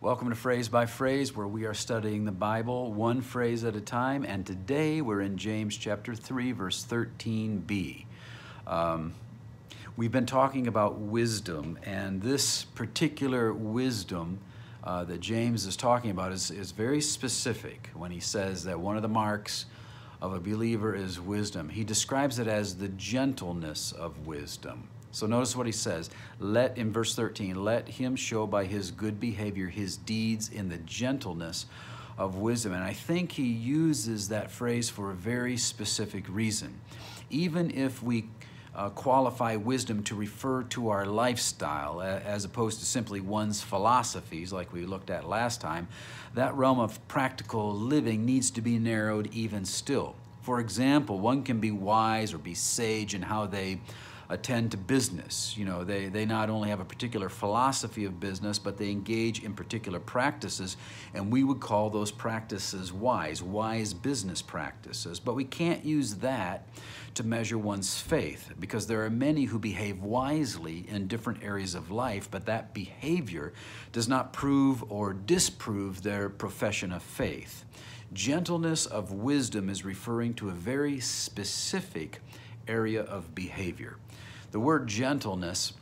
Welcome to Phrase by Phrase, where we are studying the Bible one phrase at a time, and today we're in James chapter 3, verse 13b. We've been talking about wisdom, and this particular wisdom that James is talking about is very specific when he says that one of the marks of a believer is wisdom. He describes it as the gentleness of wisdom. So notice what he says, in verse 13, let him show by his good behavior his deeds in the gentleness of wisdom. And I think he uses that phrase for a very specific reason. Even if we qualify wisdom to refer to our lifestyle as opposed to simply one's philosophies like we looked at last time, that realm of practical living needs to be narrowed even still. For example, one can be wise or be sage in how they attend to business. You know, they not only have a particular philosophy of business, but they engage in particular practices, and we would call those practices wise business practices. But we can't use that to measure one's faith, because there are many who behave wisely in different areas of life, but that behavior does not prove or disprove their profession of faith. Gentleness of wisdom is referring to a very specific area of behavior. The word gentleness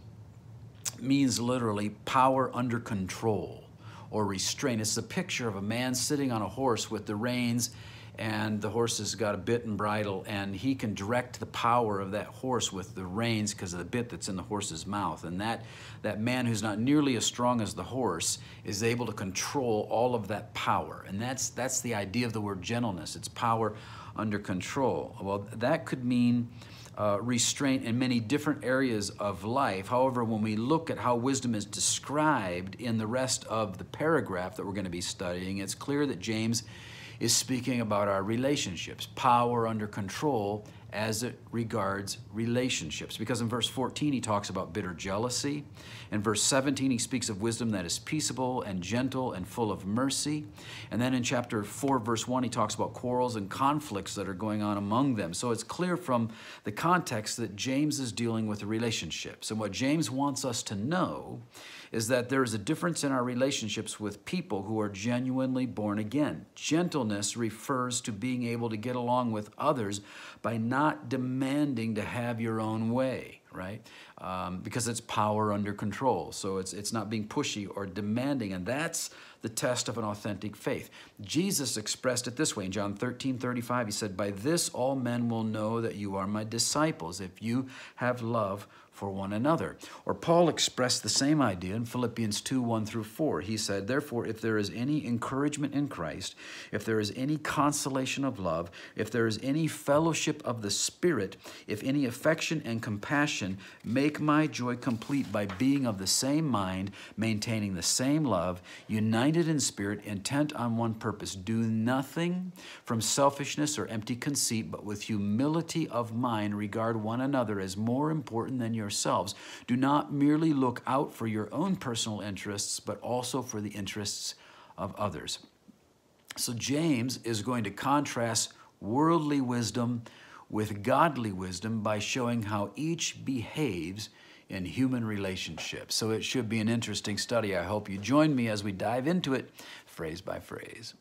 means literally power under control or restraint. It's a picture of a man sitting on a horse with the reins, and the horse has got a bit and bridle, and he can direct the power of that horse with the reins because of the bit that's in the horse's mouth. And that man who's not nearly as strong as the horse is able to control all of that power. And that's the idea of the word gentleness. It's power under control. Well, that could mean restraint in many different areas of life. However, when we look at how wisdom is described in the rest of the paragraph that we're going to be studying, it's clear that James is speaking about our relationships, power under control as it regards relationships. Because in verse 14, he talks about bitter jealousy. In verse 17, he speaks of wisdom that is peaceable and gentle and full of mercy. And then in chapter 4, verse 1, he talks about quarrels and conflicts that are going on among them. So it's clear from the context that James is dealing with relationships. And what James wants us to know is that there is a difference in our relationships with people who are genuinely born again. Gentleness refers to being able to get along with others by not demanding to have your own way, right? Because it's power under control. So it's not being pushy or demanding, and that's the test of an authentic faith. Jesus expressed it this way in John 13:35. He said, "By this all men will know that you are my disciples, if you have love for one another." Or Paul expressed the same idea in Philippians 2:1-4. He said, "Therefore, if there is any encouragement in Christ, if there is any consolation of love, if there is any fellowship of the Spirit, if any affection and compassion, make my joy complete by being of the same mind, maintaining the same love, united in spirit, intent on one purpose. Do nothing from selfishness or empty conceit, but with humility of mind regard one another as more important than yourselves. Do not merely look out for your own personal interests, but also for the interests of others." So James is going to contrast worldly wisdom with godly wisdom by showing how each behaves in human relationships. So it should be an interesting study. I hope you join me as we dive into it, phrase by phrase.